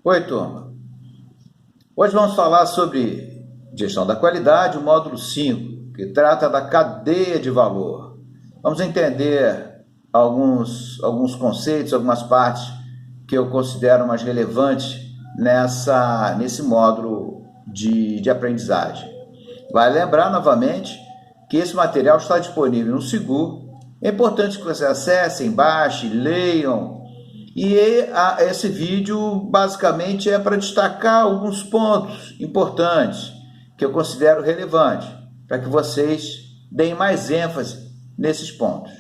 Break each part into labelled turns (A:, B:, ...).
A: Oi, turma. Hoje vamos falar sobre gestão da qualidade, o módulo 5, que trata da cadeia de valor. Vamos entender alguns conceitos, algumas partes que eu considero mais relevantes nesse módulo de aprendizagem. Vale lembrar novamente que esse material está disponível no Sigur. É importante que vocês acessem, baixem, leiam. E esse vídeo basicamente é para destacar alguns pontos importantes que eu considero relevantes, para que vocês deem mais ênfase nesses pontos.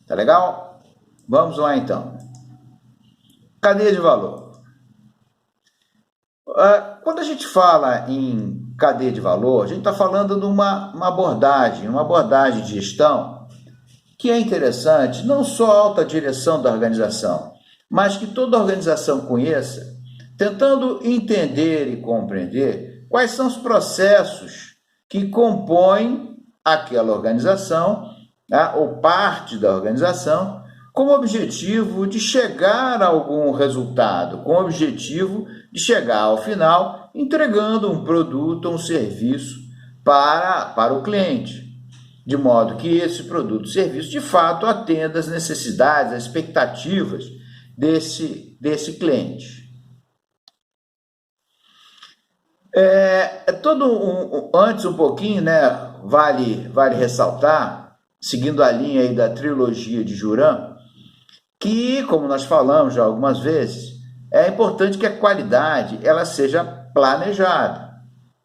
A: Tá legal? Vamos lá então. Cadeia de valor. Quando a gente fala em cadeia de valor, a gente está falando de uma abordagem de gestão que é interessante, não só a alta direção da organização, mas que toda organização conheça, tentando entender e compreender quais são os processos que compõem aquela organização, ou parte da organização, com o objetivo de chegar a algum resultado, com o objetivo de chegar ao final entregando um produto ou um serviço para o cliente, de modo que esse produto ou serviço de fato atenda às necessidades, às expectativas desse cliente. Antes um pouquinho, né, vale ressaltar, seguindo a linha aí da trilogia de Juran, que, como nós falamos já algumas vezes, é importante que a qualidade ela seja planejada.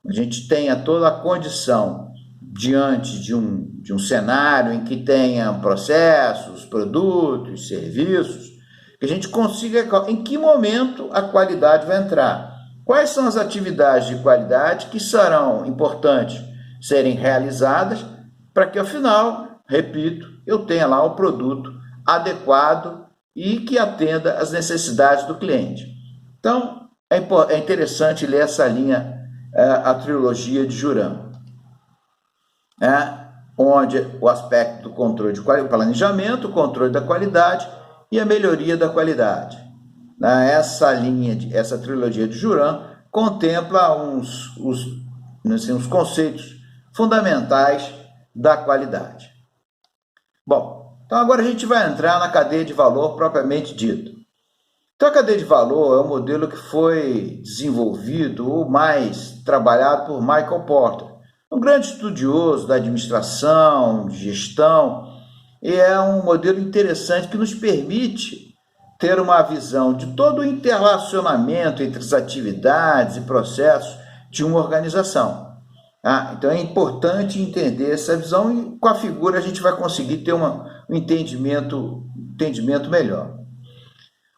A: A gente tenha toda a condição diante de um cenário em que tenha processos, produtos, serviços, que a gente consiga, em que momento a qualidade vai entrar. Quais são as atividades de qualidade que serão importantes serem realizadas para que, ao final, repito, eu tenha lá o produto adequado e que atenda às necessidades do cliente. Então, é interessante ler essa linha, a trilogia de Juran, onde o aspecto do controle de qualidade, o planejamento, o controle da qualidade e a melhoria da qualidade. Essa trilogia de Juran contempla uns conceitos fundamentais da qualidade. Bom, então agora a gente vai entrar na cadeia de valor propriamente dito. Então a cadeia de valor é um modelo que foi desenvolvido ou mais trabalhado por Michael Porter, um grande estudioso da administração, de gestão, e é um modelo interessante que nos permite ter uma visão de todo o interrelacionamento entre as atividades e processos de uma organização. Então é importante entender essa visão e com a figura a gente vai conseguir ter um entendimento melhor.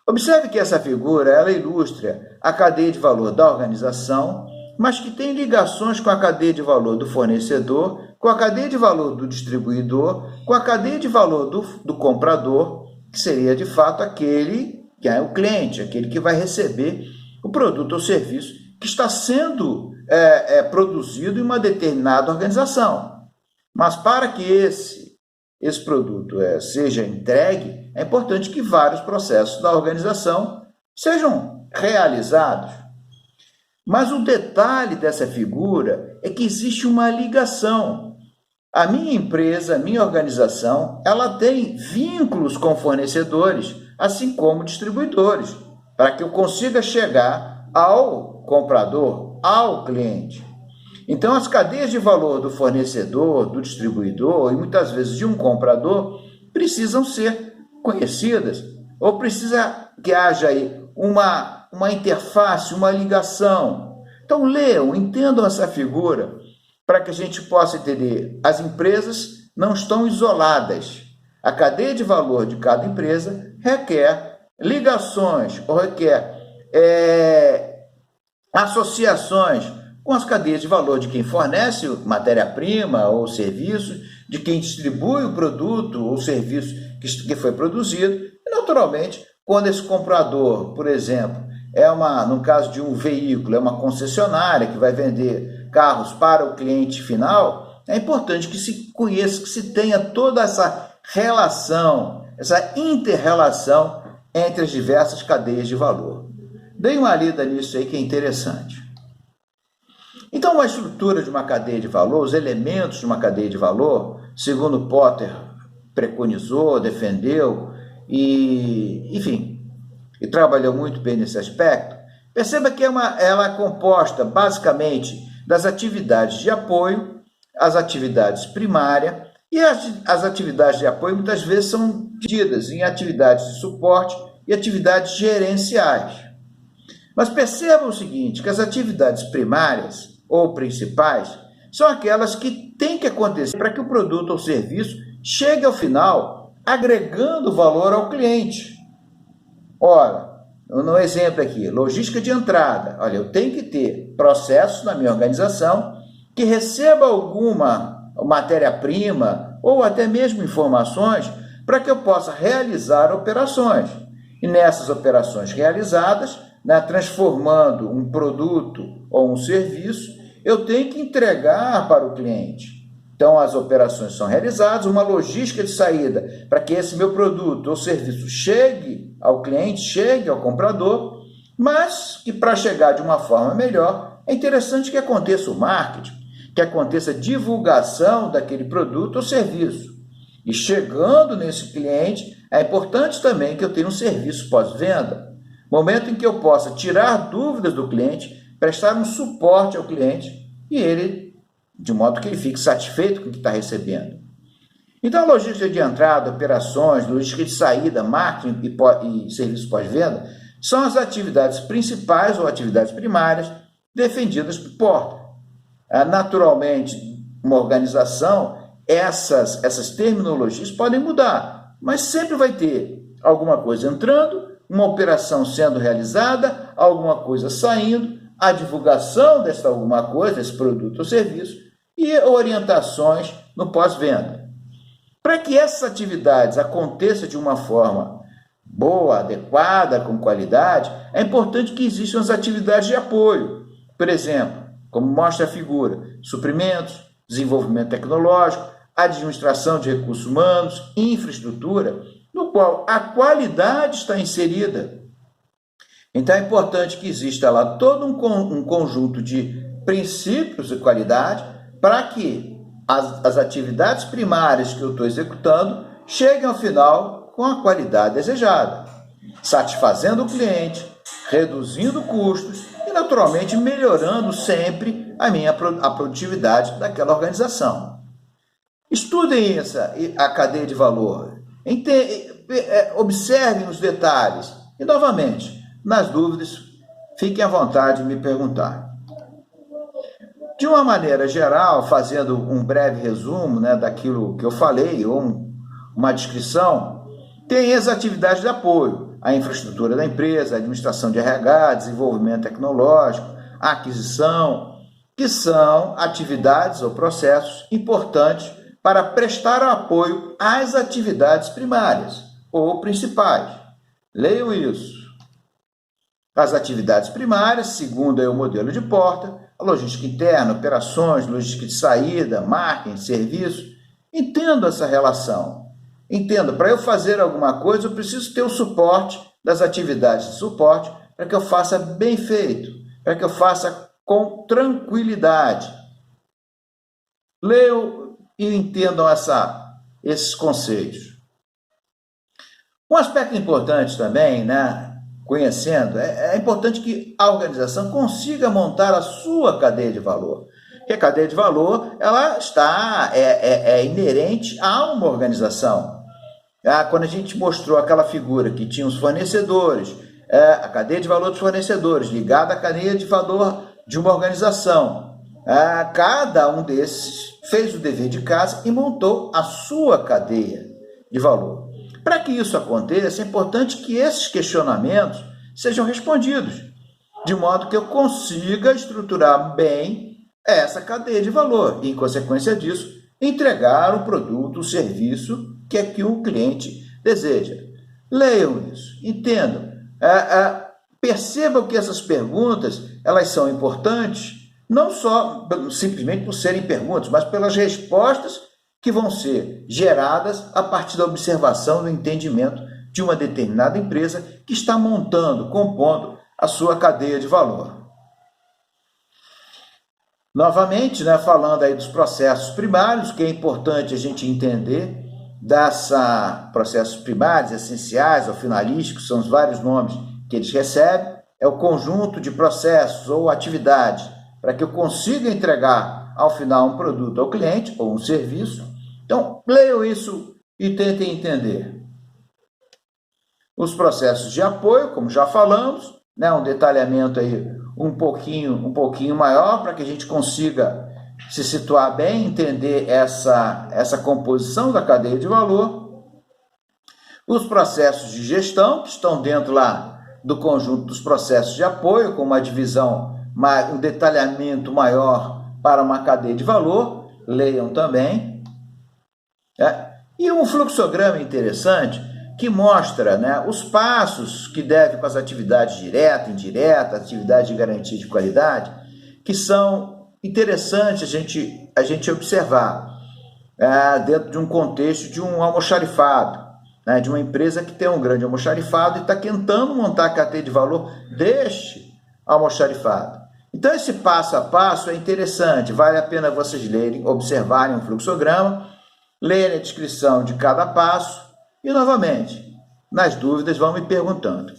A: Observe que essa figura ela ilustra a cadeia de valor da organização, mas que tem ligações com a cadeia de valor do fornecedor, com a cadeia de valor do distribuidor, com a cadeia de valor do comprador, que seria de fato aquele que é o cliente, aquele que vai receber o produto ou serviço que está sendo produzido em uma determinada organização. Mas para que esse produto seja entregue, é importante que vários processos da organização sejam realizados. Mas o detalhe dessa figura é que existe uma ligação. A minha empresa, a minha organização, ela tem vínculos com fornecedores, assim como distribuidores, para que eu consiga chegar ao comprador, ao cliente. Então, as cadeias de valor do fornecedor, do distribuidor e muitas vezes de um comprador precisam ser conhecidas, ou precisa que haja aí uma interface, uma ligação. Então, leiam, entendam essa figura, para que a gente possa entender. As empresas não estão isoladas. A cadeia de valor de cada empresa requer ligações, ou requer associações com as cadeias de valor de quem fornece matéria-prima ou serviço, de quem distribui o produto ou serviço que foi produzido. E, naturalmente, quando esse comprador, por exemplo, no caso de um veículo, é uma concessionária que vai vender carros para o cliente final, é importante que se conheça, que se tenha toda essa relação, essa inter-relação entre as diversas cadeias de valor. Dê uma lida nisso aí que é interessante. Então, a estrutura de uma cadeia de valor, os elementos de uma cadeia de valor, segundo Porter preconizou, defendeu e, enfim, e trabalhou muito bem nesse aspecto, perceba que ela é composta basicamente das atividades de apoio, as atividades primárias, e as atividades de apoio muitas vezes são divididas em atividades de suporte e atividades gerenciais. Mas percebam o seguinte, que as atividades primárias ou principais são aquelas que têm que acontecer para que o produto ou serviço chegue ao final agregando valor ao cliente. Ora, no exemplo aqui, logística de entrada. Olha, eu tenho que ter processos na minha organização que receba alguma matéria-prima ou até mesmo informações para que eu possa realizar operações. E nessas operações realizadas, transformando um produto ou um serviço, eu tenho que entregar para o cliente. Então, as operações são realizadas, uma logística de saída para que esse meu produto ou serviço chegue ao cliente, chegue ao comprador, mas que para chegar de uma forma melhor, é interessante que aconteça o marketing, que aconteça a divulgação daquele produto ou serviço. E chegando nesse cliente, é importante também que eu tenha um serviço pós-venda, momento em que eu possa tirar dúvidas do cliente, prestar um suporte ao cliente e ele, de modo que ele fique satisfeito com o que está recebendo. Então, a logística de entrada, operações, logística de saída, marketing e serviço pós-venda são as atividades principais ou atividades primárias defendidas por Porter. Naturalmente, uma organização, essas terminologias podem mudar, mas sempre vai ter alguma coisa entrando, uma operação sendo realizada, alguma coisa saindo, a divulgação dessa alguma coisa, desse produto ou serviço, e orientações no pós-venda. Para que essas atividades aconteçam de uma forma boa, adequada, com qualidade, é importante que existam as atividades de apoio. Por exemplo, como mostra a figura, suprimentos, desenvolvimento tecnológico, administração de recursos humanos, infraestrutura, no qual a qualidade está inserida. Então, é importante que exista lá todo um conjunto de princípios de qualidade para que as atividades primárias que eu estou executando cheguem ao final com a qualidade desejada, satisfazendo o cliente, reduzindo custos e, naturalmente, melhorando sempre a produtividade daquela organização. Estudem a cadeia de valor, observem os detalhes e, novamente, nas dúvidas, fiquem à vontade de me perguntar. De uma maneira geral, fazendo um breve resumo daquilo que eu falei, ou uma descrição, tem as atividades de apoio, a infraestrutura da empresa, a administração de RH, desenvolvimento tecnológico, a aquisição, que são atividades ou processos importantes para prestar apoio às atividades primárias ou principais. Leiam isso. As atividades primárias, segundo o modelo de Porter, a logística interna, operações, logística de saída, marketing, serviço. Entendo essa relação. Entendo, para eu fazer alguma coisa, eu preciso ter o suporte das atividades de suporte para que eu faça bem feito, para que eu faça com tranquilidade. Leiam e entendam esses conceitos. Um aspecto importante também, conhecendo, é importante que a organização consiga montar a sua cadeia de valor. Porque a cadeia de valor ela é inerente a uma organização. Quando a gente mostrou aquela figura que tinha os fornecedores, a cadeia de valor dos fornecedores ligada à cadeia de valor de uma organização, cada um desses fez o dever de casa e montou a sua cadeia de valor. Para que isso aconteça, é importante que esses questionamentos sejam respondidos, de modo que eu consiga estruturar bem essa cadeia de valor e, em consequência disso, entregar o produto, o serviço que o cliente deseja. Leiam isso, entendam, percebam que essas perguntas elas são importantes, não só simplesmente por serem perguntas, mas pelas respostas que vão ser geradas a partir da observação do entendimento de uma determinada empresa que está montando, compondo a sua cadeia de valor. Novamente, né, falando aí dos processos primários, que é importante a gente entender processos primários, essenciais ou finalísticos, são os vários nomes que eles recebem, é o conjunto de processos ou atividades para que eu consiga entregar ao final um produto ao cliente ou um serviço. Então, leiam isso e tentem entender. Os processos de apoio, como já falamos, né, um detalhamento aí um pouquinho maior para que a gente consiga se situar bem, entender essa composição da cadeia de valor. Os processos de gestão, que estão dentro lá do conjunto dos processos de apoio, com uma divisão, um detalhamento maior para uma cadeia de valor, leiam também. E um fluxograma interessante que mostra, né, os passos que devem com as atividades direta, indireta, atividades de garantia de qualidade, que são interessantes a gente observar dentro de um contexto de um almoxarifado, né, de uma empresa que tem um grande almoxarifado e está tentando montar a cadeia de valor deste almoxarifado. Então, esse passo a passo é interessante, vale a pena vocês lerem, observarem o fluxograma, lerem a descrição de cada passo e, novamente, nas dúvidas, vão me perguntando.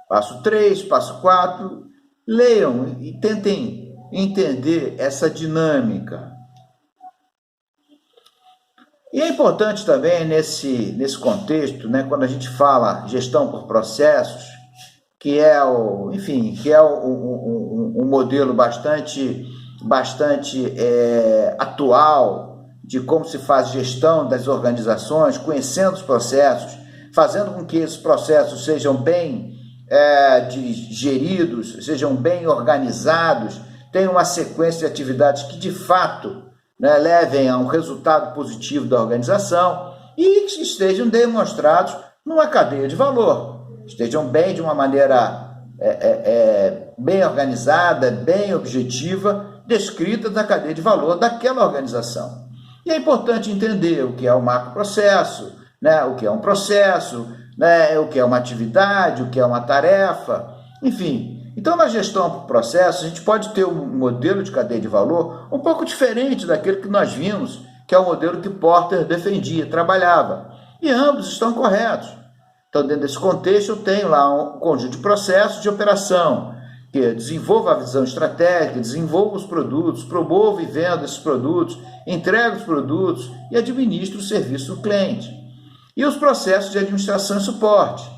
A: Passo 3, passo 4, leiam e tentem entender essa dinâmica. E é importante também nesse contexto, né, quando a gente fala gestão por processos, que é um modelo bastante atual de como se faz gestão das organizações, conhecendo os processos, fazendo com que esses processos sejam bem geridos, sejam bem organizados, tenham uma sequência de atividades que de fato, né, levem a um resultado positivo da organização e que estejam demonstrados numa cadeia de valor, estejam bem de uma maneira bem organizada, bem objetiva, descrita da cadeia de valor daquela organização. E é importante entender o que é o macroprocesso, né, o que é um processo, né, o que é uma atividade, o que é uma tarefa, enfim. Então, na gestão por processo, a gente pode ter um modelo de cadeia de valor um pouco diferente daquele que nós vimos, que é o modelo que Porter defendia, trabalhava. E ambos estão corretos. Então, dentro desse contexto, eu tenho lá um conjunto de processos de operação, que desenvolva a visão estratégica, desenvolva os produtos, promova e venda esses produtos, entrega os produtos e administra o serviço do cliente. E os processos de administração e suporte.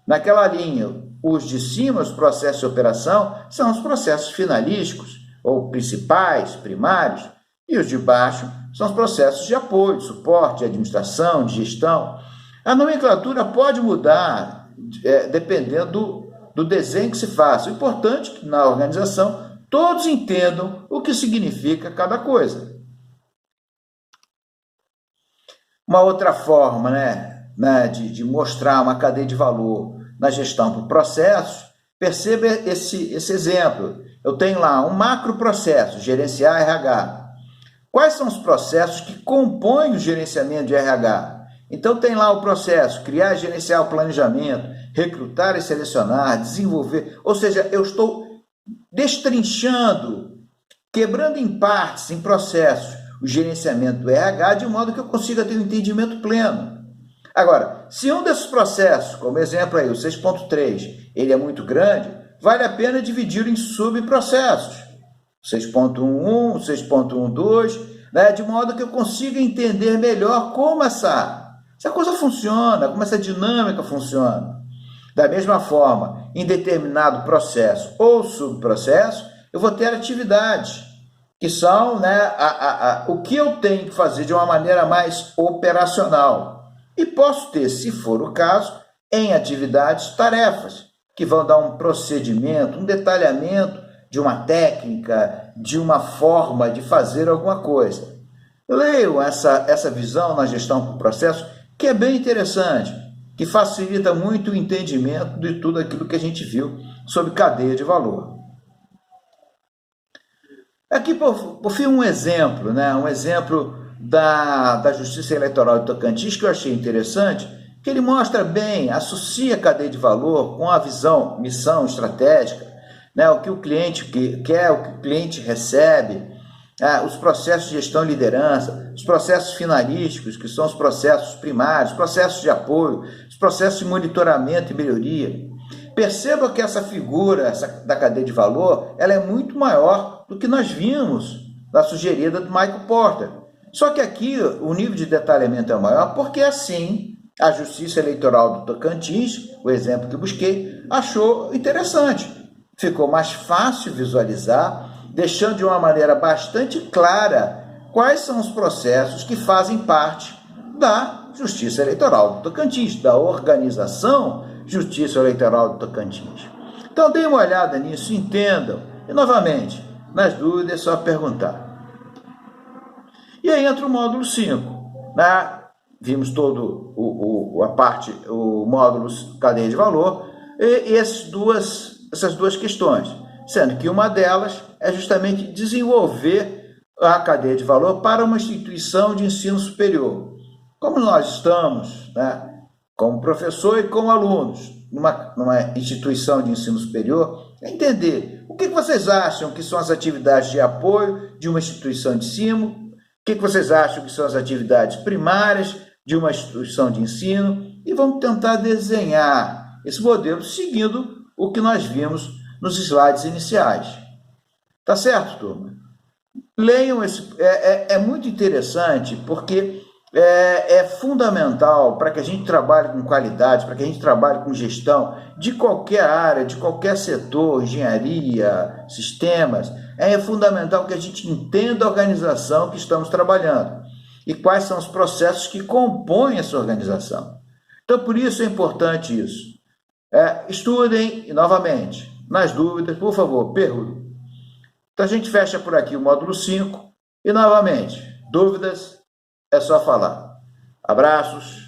A: Naquela linha, os de cima, os processos de operação, são os processos finalísticos, ou principais, primários, e os de baixo são os processos de apoio, de suporte, de administração, de gestão. A nomenclatura pode mudar dependendo do desenho que se faça. O importante é que na organização todos entendam o que significa cada coisa. Uma outra forma, de mostrar uma cadeia de valor na gestão por processos, perceba esse exemplo. Eu tenho lá um macroprocesso, gerenciar RH. Quais são os processos que compõem o gerenciamento de RH? Então tem lá o processo, criar e gerenciar o planejamento, recrutar e selecionar, desenvolver, ou seja, eu estou destrinchando, quebrando em partes, em processos, o gerenciamento do RH de modo que eu consiga ter um entendimento pleno. Agora, se um desses processos, como exemplo aí, o 6.3, ele é muito grande, vale a pena dividir em subprocessos. 6.1.1, 6.1.2, né, de modo que eu consiga entender melhor como essa coisa funciona, como essa dinâmica funciona. Da mesma forma, em determinado processo ou subprocesso, eu vou ter atividades, que são o que eu tenho que fazer de uma maneira mais operacional. E posso ter, se for o caso, em atividades, tarefas, que vão dar um procedimento, um detalhamento de uma técnica, de uma forma de fazer alguma coisa. Leiam essa visão na gestão por processo, que é bem interessante, que facilita muito o entendimento de tudo aquilo que a gente viu sobre cadeia de valor. Aqui, por fim, um exemplo da Justiça Eleitoral de Tocantins, que eu achei interessante, que ele mostra bem, associa a cadeia de valor com a visão, missão estratégica, né? O que o cliente quer, o que o cliente recebe, os processos de gestão e liderança, os processos finalísticos, que são os processos primários, os processos de apoio, os processos de monitoramento e melhoria. Perceba que essa figura da cadeia de valor, ela é muito maior do que nós vimos na sugerida do Michael Porter. Só que aqui o nível de detalhamento é maior porque assim a Justiça Eleitoral do Tocantins, o exemplo que busquei, achou interessante. Ficou mais fácil visualizar, deixando de uma maneira bastante clara quais são os processos que fazem parte da Justiça Eleitoral do Tocantins, da organização Justiça Eleitoral do Tocantins. Então, deem uma olhada nisso, entendam. E, novamente, nas dúvidas é só perguntar. E aí entra o módulo 5. Né? Vimos todo o módulo cadeia de valor e essas duas questões, sendo que uma delas é justamente desenvolver a cadeia de valor para uma instituição de ensino superior. Como nós estamos, né, como professor e como alunos, numa instituição de ensino superior, é entender o que vocês acham que são as atividades de apoio de uma instituição de ensino, o que vocês acham que são as atividades primárias de uma instituição de ensino, e vamos tentar desenhar esse modelo seguindo o que nós vimos nos slides iniciais. Tá certo, turma? Leiam esse... É muito interessante, porque é fundamental para que a gente trabalhe com qualidade, para que a gente trabalhe com gestão de qualquer área, de qualquer setor, engenharia, sistemas. É fundamental que a gente entenda a organização que estamos trabalhando e quais são os processos que compõem essa organização. Então, por isso é importante isso. Estudem, e novamente, nas dúvidas, por favor, perguntem. Então, a gente fecha por aqui o módulo 5 e, novamente, dúvidas, é só falar. Abraços.